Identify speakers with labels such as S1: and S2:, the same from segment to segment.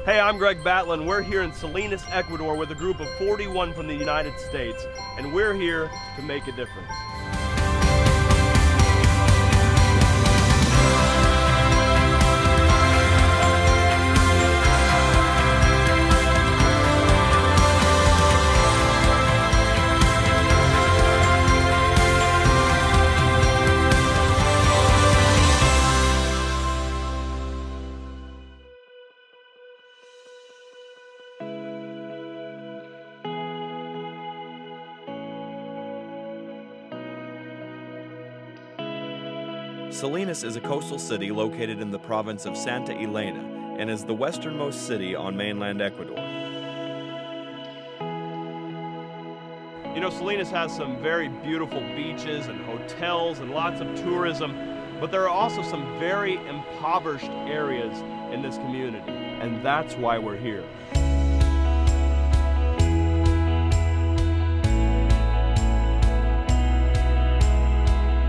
S1: Hey, I'm Greg Batlin. We're here in Salinas, Ecuador with a group of 41 from the United States, and we're here to make a difference.
S2: Salinas is a coastal city located in the province of Santa Elena and is the westernmost city on mainland Ecuador.
S1: You know, Salinas has some very beautiful beaches and hotels and lots of tourism, but there are also some very impoverished areas in this community, and that's why we're here.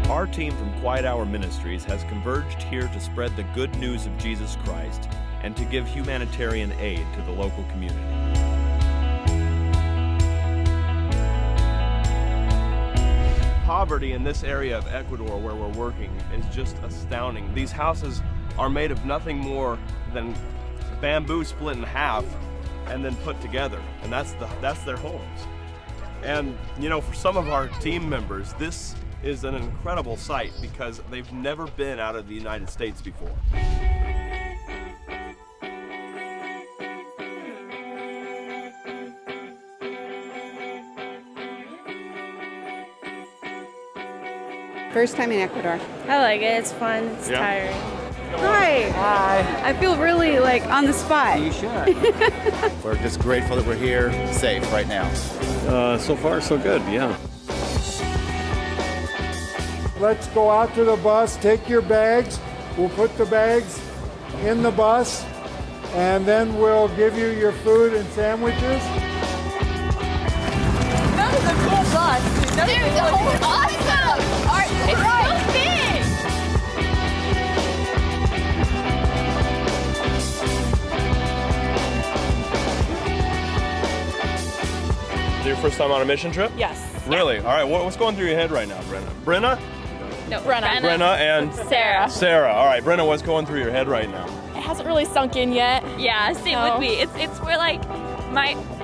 S2: Our team from Quiet Hour Ministries has converged here to spread the good news of Jesus Christ and to give humanitarian aid to the local community.
S1: Poverty in this area of Ecuador where we're working is just astounding. These houses are made of nothing more than bamboo split in half and then put together, and that's their homes. And you know, for some of our team members, this is an incredible sight because they've never been out of the United States before.
S3: First time in Ecuador.
S4: I like it. It's fun. It's tiring.
S3: Hi.
S5: Hi.
S3: I feel really like on the spot.
S5: You should. We're just grateful that we're here safe right now.
S6: So far, so good, yeah.
S7: Let's go out to the bus, take your bags. We'll put the bags in the bus, and then we'll give you your food and sandwiches.
S4: That was a cool bus. Dude, awesome! It's so big!
S1: Is it your first time on a mission trip?
S4: Yes.
S1: Really? All right, what's going through your head right now, Brenna? Brenna?
S4: No, Brenna.
S1: Brenna and
S4: Sarah.
S1: Sarah. All right, Brenna, what's going through your head right now?
S4: It hasn't really sunk in yet. Yeah, same with me. It's we're like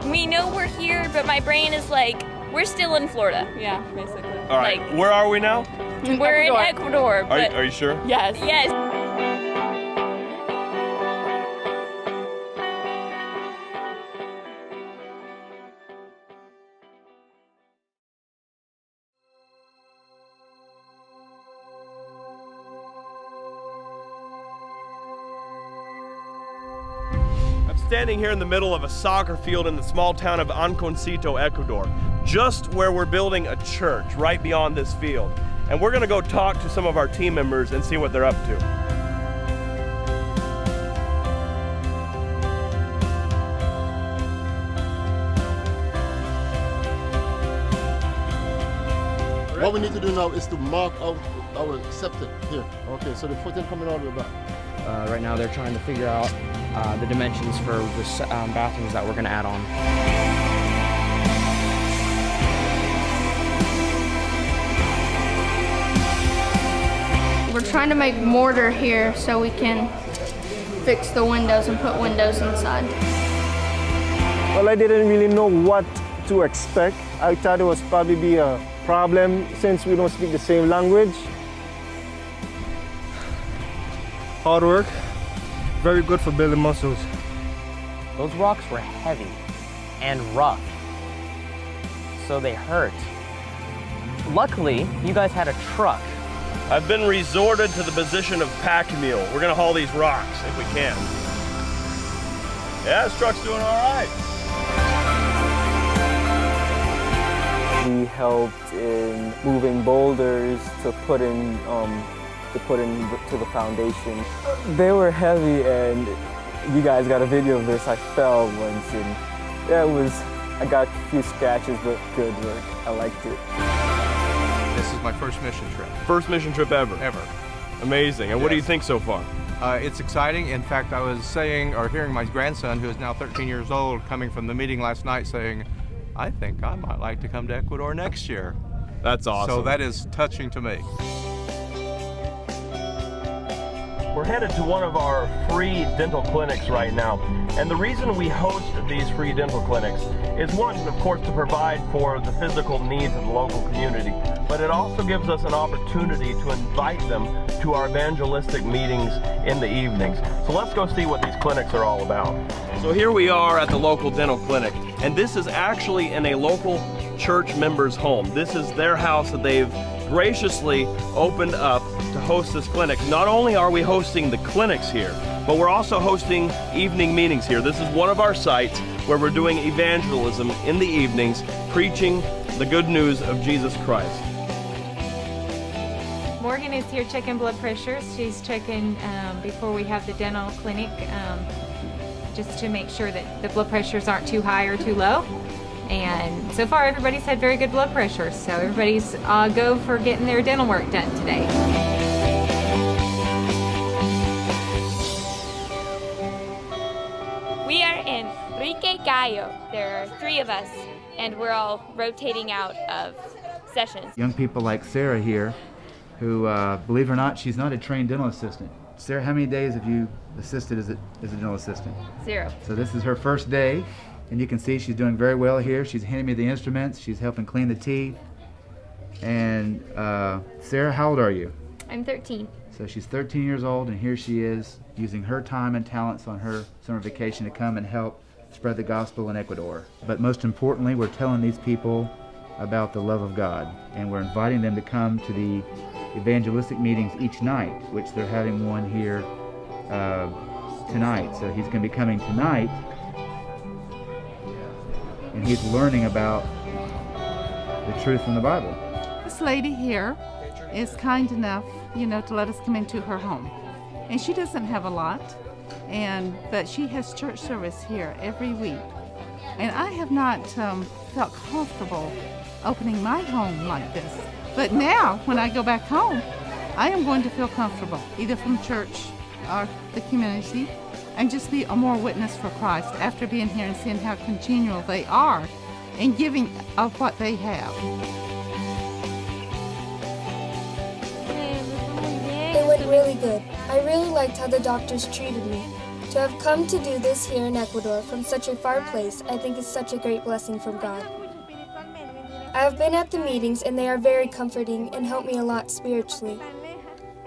S4: we know we're here, but my brain is like we're still in Florida. Yeah, basically.
S1: All right, where are we now?
S4: We're in Ecuador. But
S1: Are you sure?
S4: Yes. Yes.
S1: Standing here in the middle of a soccer field in the small town of Anconcito, Ecuador, just where we're building a church right beyond this field. And we're gonna go talk to some of our team members and see what they're up to.
S8: What we need to do now is to mark out our septic here. Okay, so the footing coming all the way back.
S9: Right now they're trying to figure out the dimensions for the bathrooms that we're going to add on.
S10: We're trying to make mortar here so we can fix the windows and put windows inside.
S7: Well, I didn't really know what to expect. I thought it was probably be a problem since we don't speak the same language. Hard work, very good for building muscles.
S9: Those rocks were heavy and rough, so they hurt. Luckily, you guys had a truck.
S1: I've been resorted to the position of pack mule. We're gonna haul these rocks if we can. Yeah, this truck's doing all right.
S11: We helped in moving boulders to put into the foundation. They were heavy, and you guys got a video of this. I fell once, and I got a few scratches, but good work. I liked it.
S5: This is my first mission trip.
S1: First mission trip ever?
S5: Ever.
S1: Amazing. And what do you think so far?
S12: It's exciting. In fact, I was hearing my grandson, who is now 13 years old, coming from the meeting last night saying, I think I might like to come to Ecuador next year.
S1: That's awesome.
S12: So that is touching to me.
S13: We're headed to one of our free dental clinics right now. And the reason we host these free dental clinics is one, of course, to provide for the physical needs of the local community, but it also gives us an opportunity to invite them to our evangelistic meetings in the evenings. So let's go see what these clinics are all about.
S1: So here we are at the local dental clinic, and this is actually in a local church member's home. This is their house that they've graciously opened up to host this clinic. Not only are we hosting the clinics here, but we're also hosting evening meetings here. This is one of our sites where we're doing evangelism in the evenings, preaching the good news of Jesus Christ.
S14: Morgan is here checking blood pressure. She's checking before we have the dental clinic, just to make sure that the blood pressures aren't too high or too low. And so far everybody's had very good blood pressure, so everybody's go for getting their dental work done today.
S4: We are in Rique Gallo. There are 3 of us, and we're all rotating out of sessions.
S15: Young people like Sarah here, who, believe it or not, she's not a trained dental assistant. Sarah, how many days have you assisted as a dental assistant?
S4: 0.
S15: So this is her first day, and you can see she's doing very well here. She's handing me the instruments. She's helping clean the teeth. And Sarah, how old are you?
S4: I'm 13.
S15: So she's 13 years old, and here she is using her time and talents on her summer vacation to come and help spread the gospel in Ecuador. But most importantly, we're telling these people about the love of God, and we're inviting them to come to the evangelistic meetings each night, which they're having one here tonight. So he's going to be coming tonight, and he's learning about the truth from the Bible.
S16: This lady here is kind enough, to let us come into her home. And she doesn't have a lot, but she has church service here every week. And I have not felt comfortable opening my home like this. But now, when I go back home, I am going to feel comfortable, either from church or the community, and just be a more witness for Christ after being here and seeing how congenial they are in giving of what they have.
S17: It went really good. I really liked how the doctors treated me. To have come to do this here in Ecuador from such a far place, I think is such a great blessing from God. I have been at the meetings and they are very comforting and help me a lot spiritually.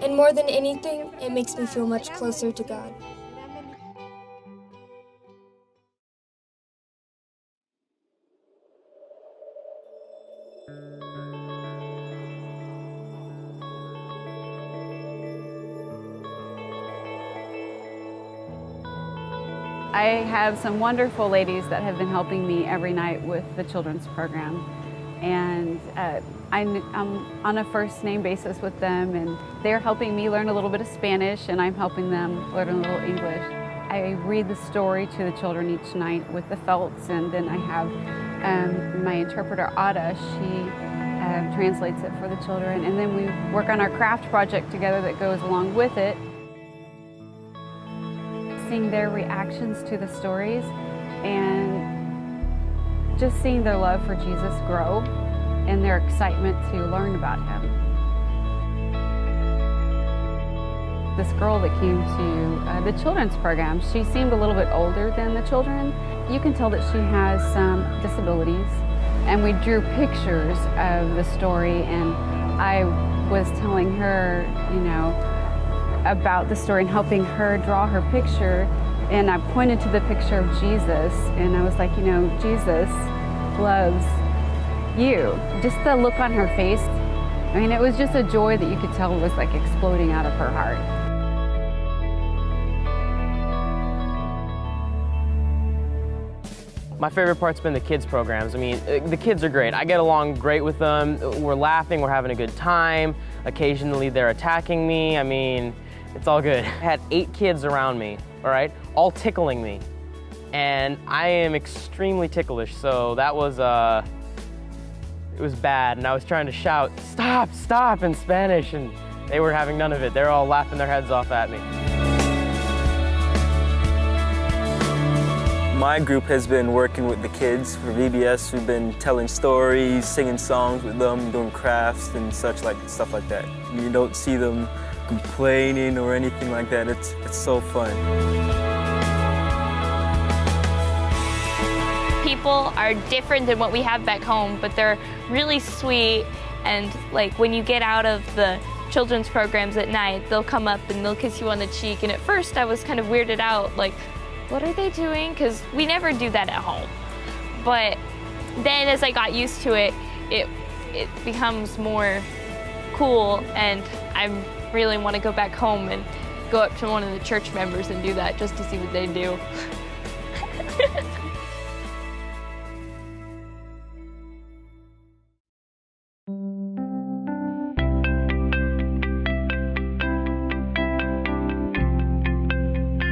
S17: And more than anything, it makes me feel much closer to God.
S3: I have some wonderful ladies that have been helping me every night with the children's program. And I'm on a first name basis with them, and they're helping me learn a little bit of Spanish, and I'm helping them learn a little English. I read the story to the children each night with the felts, and then I have my interpreter, Ada. She translates it for the children, and then we work on our craft project together that goes along with it. Seeing their reactions to the stories and just seeing their love for Jesus grow and their excitement to learn about him. This girl that came to the children's program, she seemed a little bit older than the children. You can tell that she has some disabilities, and we drew pictures of the story, and I was telling her, about the story and helping her draw her picture, and I pointed to the picture of Jesus, and I was like, Jesus loves you. Just the look on her face, it was just a joy that you could tell was like exploding out of her heart.
S9: My favorite part's been the kids programs. The kids are great. I get along great with them. We're laughing, we're having a good time. Occasionally they're attacking me. It's all good. I had 8 kids around me, all right, all tickling me. And I am extremely ticklish, so that was, it was bad. And I was trying to shout, stop, stop, in Spanish, and they were having none of it. They were all laughing their heads off at me.
S11: My group has been working with the kids for VBS. We've been telling stories, singing songs with them, doing crafts and stuff like that. You don't see them complaining or anything like that. It's so fun.
S4: People are different than what we have back home, but they're really sweet, and like when you get out of the children's programs at night, they'll come up and they'll kiss you on the cheek, and at first I was kind of weirded out, like, what are they doing? Because we never do that at home. But then as I got used to it, it becomes more cool, and I really want to go back home and go up to one of the church members and do that just to see what they do.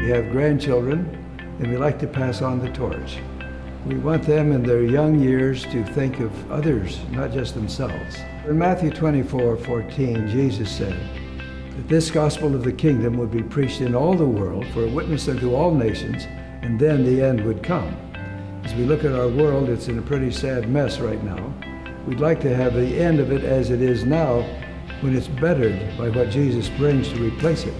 S18: We have grandchildren, and we like to pass on the torch. We want them in their young years to think of others, not just themselves. In Matthew 24:14, Jesus said that this gospel of the kingdom would be preached in all the world for a witness unto all nations, and then the end would come. As we look at our world, it's in a pretty sad mess right now. We'd like to have the end of it as it is now, when it's bettered by what Jesus brings to replace it.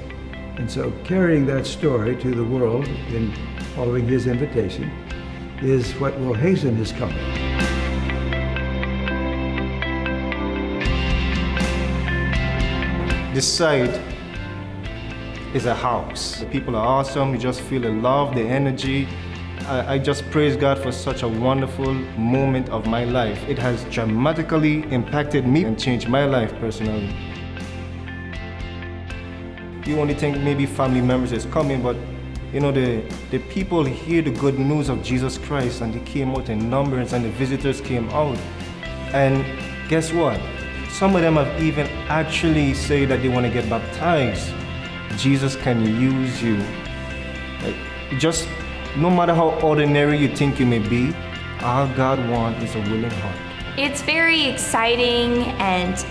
S18: And so carrying that story to the world in following his invitation is what will hasten his coming.
S19: This site is a house. The people are awesome. You just feel the love, the energy. I just praise God for such a wonderful moment of my life. It has dramatically impacted me and changed my life personally. You only think maybe family members is coming, but you know, the people hear the good news of Jesus Christ, and they came out in numbers, and the visitors came out. And guess what? Some of them have even actually said that they want to get baptized. Jesus can use you. Like, just no matter how ordinary you think you may be, all God wants is a willing heart.
S20: It's very exciting, and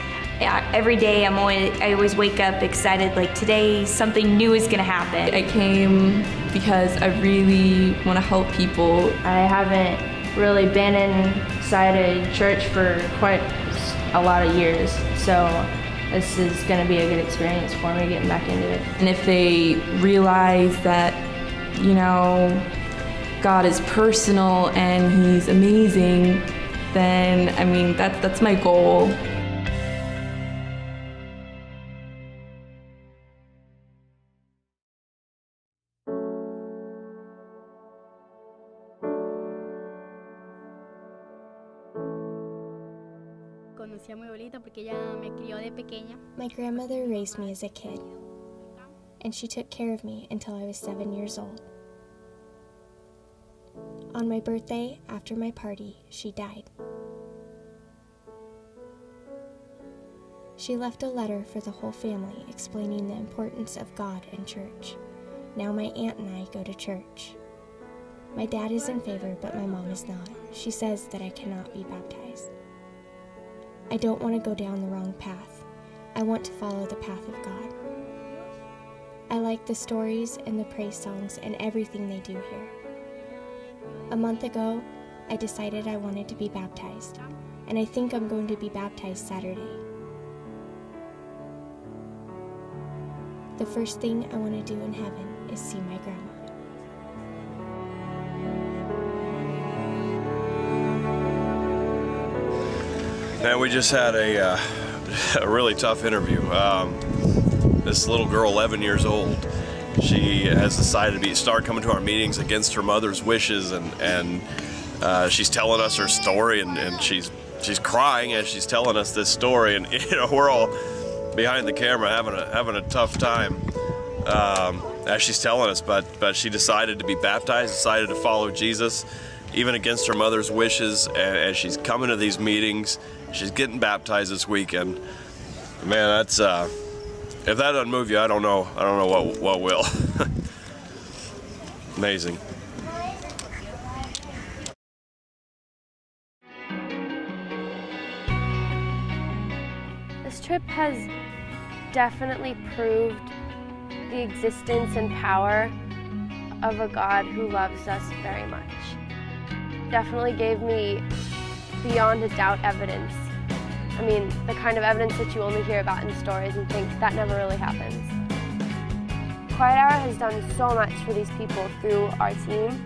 S20: every day I always wake up excited, like today something new is gonna happen.
S21: I came because I really want to help people.
S10: I haven't really been inside a church for quite a lot of years, so this is gonna be a good experience for me getting back into it.
S21: And if they realize that, you know, God is personal and he's amazing, then I mean that's my goal.
S17: My grandmother raised me as a kid, and she took care of me until I was 7 years old. On my birthday, after my party, she died. She left a letter for the whole family explaining the importance of God and church. Now my aunt and I go to church. My dad is in favor, but my mom is not. She says that I cannot be baptized. I don't want to go down the wrong path. I want to follow the path of God. I like the stories and the praise songs and everything they do here. A month ago, I decided I wanted to be baptized, and I think I'm going to be baptized Saturday. The first thing I want to do in heaven is see my grandma.
S1: Man, we just had a really tough interview. This little girl, 11 years old, she has decided to start coming to our meetings against her mother's wishes, and she's telling us her story, and she's crying as she's telling us this story, and you know, we're all behind the camera having a tough time as she's telling us, but she decided to be baptized, decided to follow Jesus, even against her mother's wishes, and as she's coming to these meetings, she's getting baptized this weekend. Man, that's if that doesn't move you, I don't know what will. Amazing.
S22: This trip has definitely proved the existence and power of a God who loves us very much. Definitely gave me beyond a doubt evidence. I mean, the kind of evidence that you only hear about in stories and think that never really happens. Quiet Hour has done so much for these people through our team,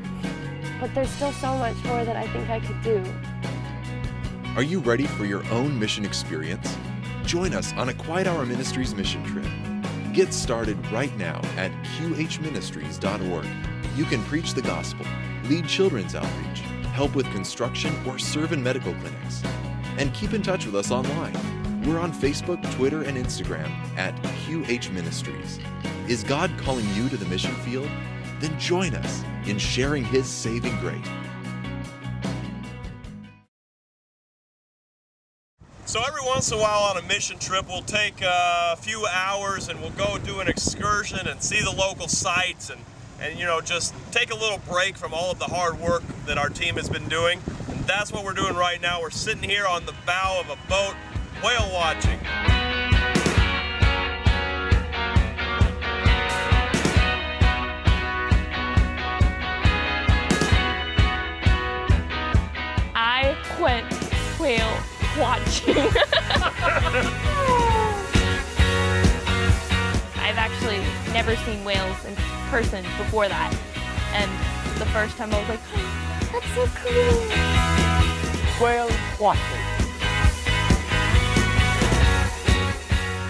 S22: but there's still so much more that I think I could do.
S2: Are you ready for your own mission experience? Join us on a Quiet Hour Ministries mission trip. Get started right now at qhministries.org. You can preach the gospel, lead children's outreach, help with construction, or serve in medical clinics. And keep in touch with us online. We're on Facebook, Twitter, and Instagram at QH Ministries. Is God calling you to the mission field? Then join us in sharing His saving grace.
S1: So every once in a while on a mission trip, we'll take a few hours and we'll go do an excursion and see the local sites and you know, just take a little break from all of the hard work that our team has been doing. And that's what we're doing right now. We're sitting here on the bow of a boat, whale watching.
S4: I went whale watching. I've actually never seen whales in person before that. And the first time I was like, oh, that's so cool.
S6: Whale watching.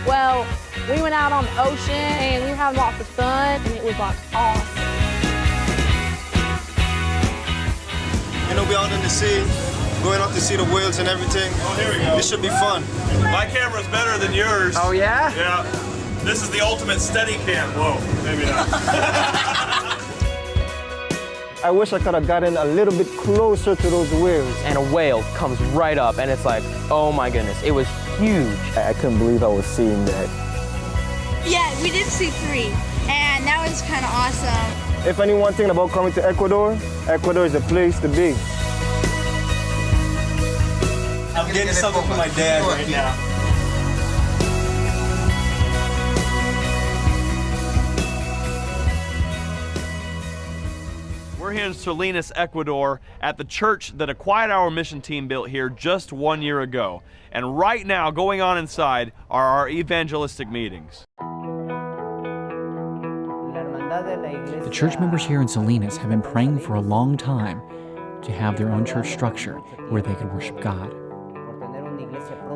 S23: Well, we went out on the ocean and we were having lots of fun and it was like awesome.
S19: You know, we're out in the sea, going out to see the whales and everything.
S1: Oh, here we go.
S19: This should be fun.
S1: My camera's better than yours.
S6: Oh, yeah?
S1: Yeah. This is the ultimate steady cam. Whoa, maybe not.
S6: I wish I could have gotten a little bit closer to those whales.
S9: And a whale comes right up and it's like, oh my goodness, it was huge.
S11: I couldn't believe I was seeing that.
S24: Yeah, we did see 3, and that was kind of awesome.
S19: If anyone thinking about coming to Ecuador, Ecuador is the place to be.
S25: I'm getting something for my dad right now.
S1: We're here in Salinas, Ecuador, at the church that a Quiet Hour mission team built here just 1 year ago. And right now, going on inside, are our evangelistic meetings.
S26: The church members here in Salinas have been praying for a long time to have their own church structure where they could worship God.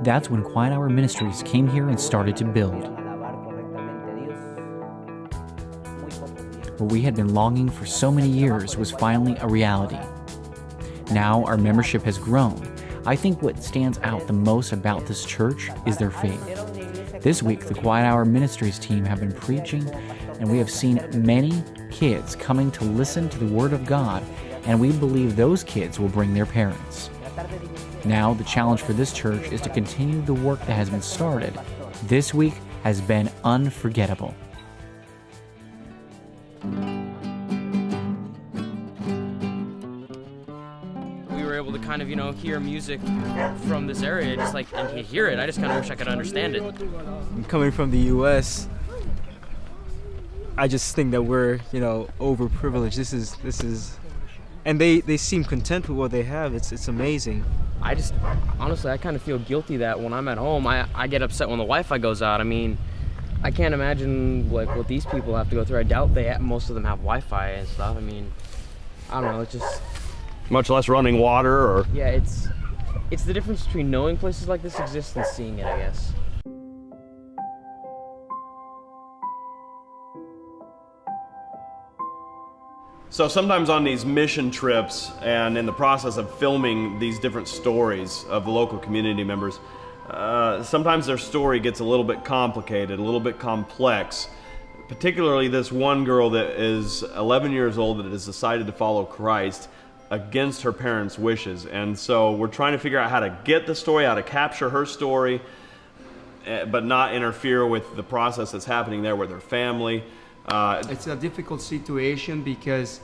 S26: That's when Quiet Hour Ministries came here and started to build. What we had been longing for so many years was finally a reality. Now our membership has grown. I think what stands out the most about this church is their faith. This week, the Quiet Hour Ministries team have been preaching, and we have seen many kids coming to listen to the Word of God, and we believe those kids will bring their parents. Now, the challenge for this church is to continue the work that has been started. This week has been unforgettable.
S9: We were able to kind of, hear music from this area, just like, and to hear it, I just kind of wish I could understand it.
S11: Coming from the U.S., I just think that we're, overprivileged. This is, and they seem content with what they have. It's amazing.
S9: Honestly, I kind of feel guilty that when I'm at home, I get upset when the Wi-Fi goes out. I mean, I can't imagine what these people have to go through. I doubt most of them have Wi-Fi and stuff. I mean, I don't know, it's just...
S1: Much less running water or...
S9: Yeah, it's the difference between knowing places like this exist and seeing it, I guess.
S1: So sometimes on these mission trips and in the process of filming these different stories of the local community members, sometimes their story gets a little bit complicated, a little bit complex. Particularly this one girl that is 11 years old that has decided to follow Christ against her parents' wishes. And so we're trying to figure out how to get the story, how to capture her story, but not interfere with the process that's happening there with her family.
S27: It's a difficult situation because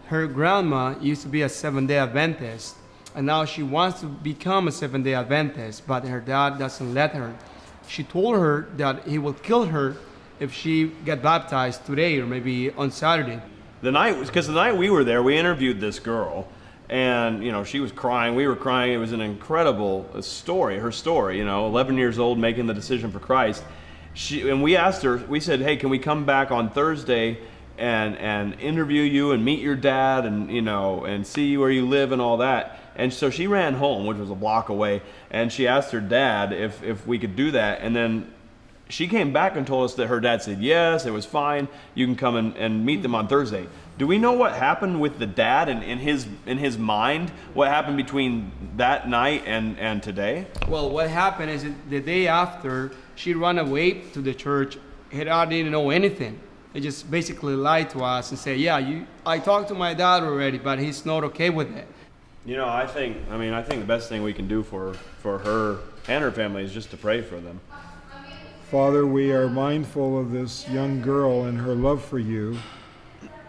S27: her grandma used to be a Seventh-day Adventist, and now she wants to become a Seventh-day Adventist, but her dad doesn't let her. She told her that he will kill her if she get baptized today or maybe on Saturday.
S1: the night we were there, we interviewed this girl, and she was crying. We were crying. It was an incredible story. Her story, 11 years old, making the decision for Christ. And we asked her. We said, "Hey, can we come back on Thursday and interview you and meet your dad and and see where you live and all that?" And so she ran home, which was a block away, and she asked her dad if we could do that. And then she came back and told us that her dad said, yes, it was fine. You can come and meet them on Thursday. Do we know what happened with the dad and in his mind? What happened between that night and today?
S27: Well, what happened is the day after, she ran away to the church. Her dad didn't know anything. He just basically lied to us and said, I talked to my dad already, but he's not okay with it.
S1: I think the best thing we can do for her and her family is just to pray for them.
S5: Father, we are mindful of this young girl and her love for you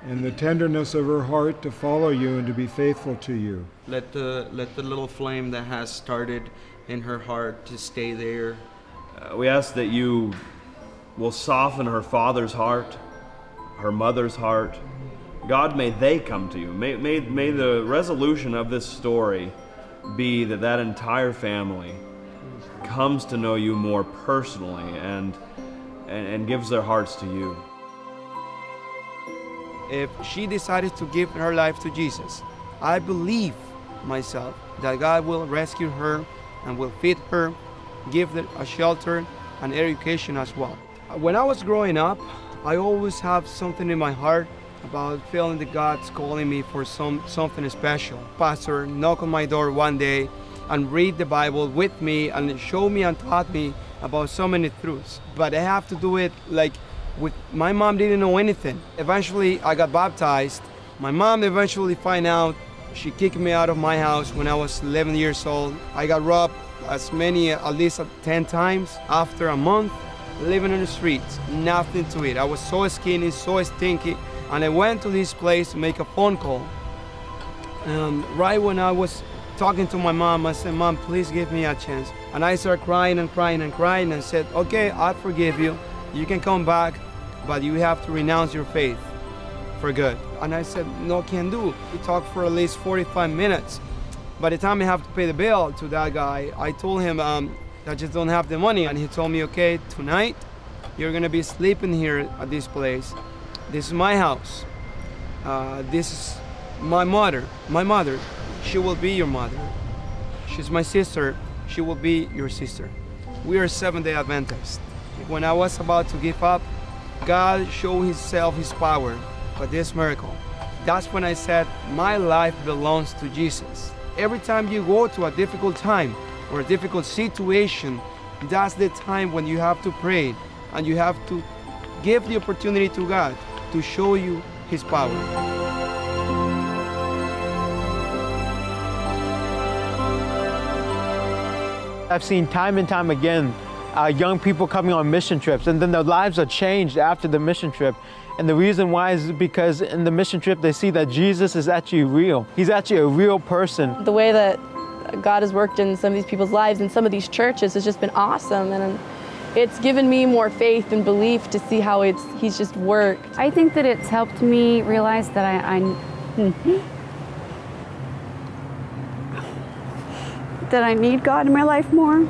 S5: and the tenderness of her heart to follow you and to be faithful to you.
S7: Let the little flame that has started in her heart to stay there.
S1: We ask that you will soften her father's heart, her mother's heart. God, may they come to you. May the resolution of this story be that entire family comes to know you more personally and gives their hearts to you.
S27: If she decided to give her life to Jesus, I believe myself that God will rescue her and will feed her, give her a shelter and education as well. When I was growing up, I always have something in my heart about feeling that God's calling me for something special. Pastor knocked on my door one day and read the Bible with me and show me and taught me about so many truths. But I have to do it my mom didn't know anything. Eventually I got baptized. My mom eventually found out. She kicked me out of my house when I was 11 years old. I got robbed at least 10 times. After a month living on the streets, nothing to eat. I was so skinny, so stinky. And I went to this place to make a phone call. And right when I was talking to my mom, I said, "Mom, please give me a chance." And I started crying and crying and crying and said, "Okay, I forgive you. You can come back, but you have to renounce your faith for good." And I said, "No, can't do." We talked for at least 45 minutes. By the time I have to pay the bill to that guy, I told him I just don't have the money. And he told me, "Okay, tonight you're gonna be sleeping here at this place. This is my house. This is my mother. She will be your mother. She's my sister. She will be your sister. We are Seventh-day Adventists." When I was about to give up, God showed His power by this miracle. That's when I said, my life belongs to Jesus. Every time you go to a difficult time or a difficult situation, that's the time when you have to pray and you have to give the opportunity to God to show you His power.
S6: I've seen time and time again young people coming on mission trips, and then their lives are changed after the mission trip. And the reason why is because in the mission trip they see that Jesus is actually real. He's actually a real person.
S21: The way that God has worked in some of these people's lives in some of these churches has just been awesome, and it's given me more faith and belief to see how He's just worked.
S3: I think that it's helped me realize that that I need God in my life more.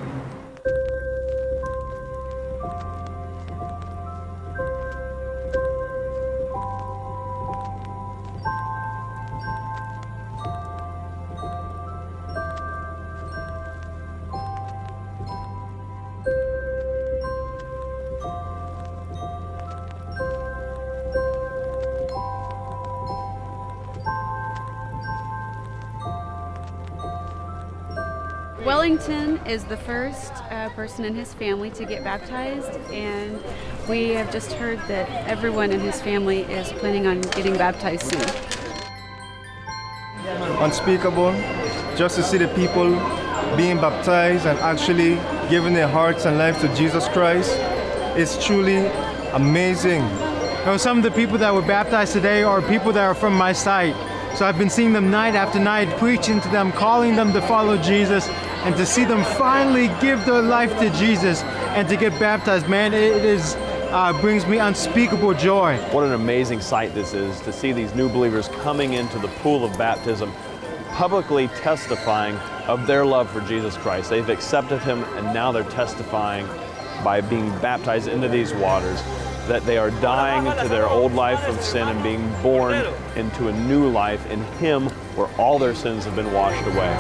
S3: Wellington is the first person in his family to get baptized, and we have just heard that everyone in his family is planning on getting baptized soon.
S19: Unspeakable, just to see the people being baptized and actually giving their hearts and lives to Jesus Christ. It's truly amazing.
S6: Some of the people that were baptized today are people that are from my site. So I've been seeing them night after night, preaching to them, calling them to follow Jesus, and to see them finally give their life to Jesus and to get baptized, man, it is
S5: brings me unspeakable joy.
S8: What an amazing sight this is to see these new believers coming into the pool of baptism, publicly testifying of their love for Jesus Christ. They've accepted Him, and now they're testifying by being baptized into these waters that they are dying to their old life of sin and being born into a new life in Him where all their sins have been washed away.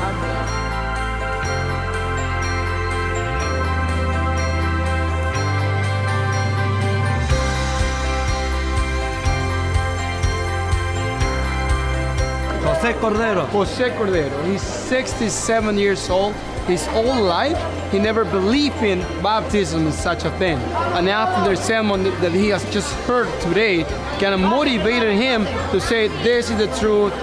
S27: Jose Cordero. He's 67 years old. His whole life, he never believed in baptism as such a thing. And after the sermon that he has just heard today, kind of motivated him to say, this is the truth,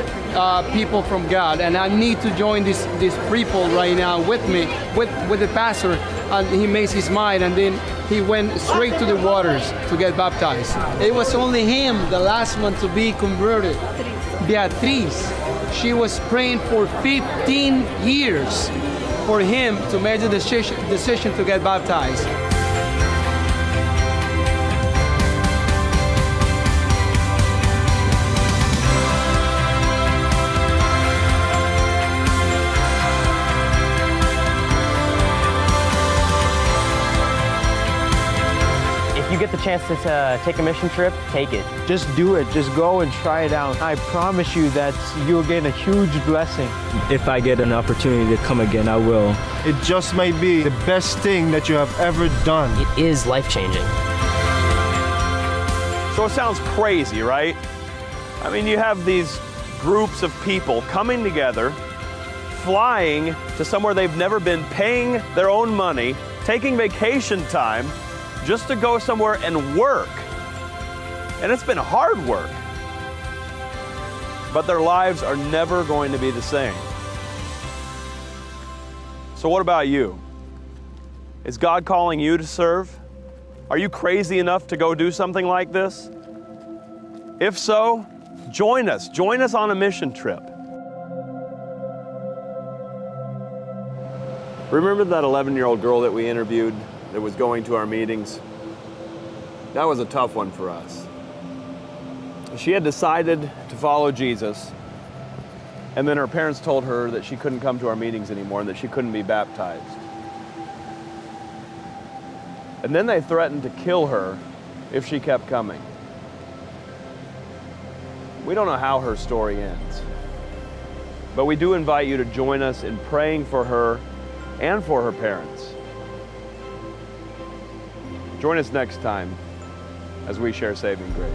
S27: people from God, and I need to join these people right now with me, with the pastor. And he made his mind, and then he went straight to the waters to get baptized. It was only him, the last one to be converted. Beatriz, she was praying for 15 years for him to make the decision to get baptized.
S9: If you get the chance to take a mission trip, take it.
S6: Just do it. Just go and try it out. I promise you that you'll gain a huge blessing.
S11: If I get an opportunity to come again, I will.
S19: It just might be the best thing that you have ever done.
S9: It is life-changing.
S8: So it sounds crazy, right? I mean, you have these groups of people coming together, flying to somewhere they've never been, paying their own money, taking vacation time, just to go somewhere and work. And it's been hard work. But their lives are never going to be the same. So what about you? Is God calling you to serve? Are you crazy enough to go do something like this? If so, join us. Join us on a mission trip. Remember that 11-year-old girl that we interviewed that was going to our meetings? That was a tough one for us. She had decided to follow Jesus, and then her parents told her that she couldn't come to our meetings anymore and that she couldn't be baptized. And then they threatened to kill her if she kept coming. We don't know how her story ends, but we do invite you to join us in praying for her and for her parents. Join us next time as we share saving grace.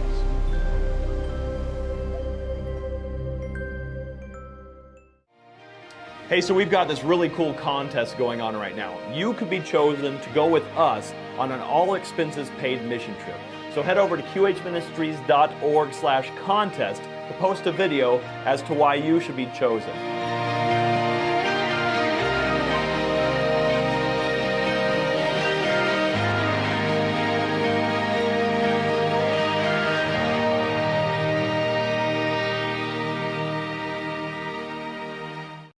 S8: Hey, so we've got this really cool contest going on right now. You could be chosen to go with us on an all-expenses-paid mission trip. So head over to qhministries.org/contest to post a video as to why you should be chosen.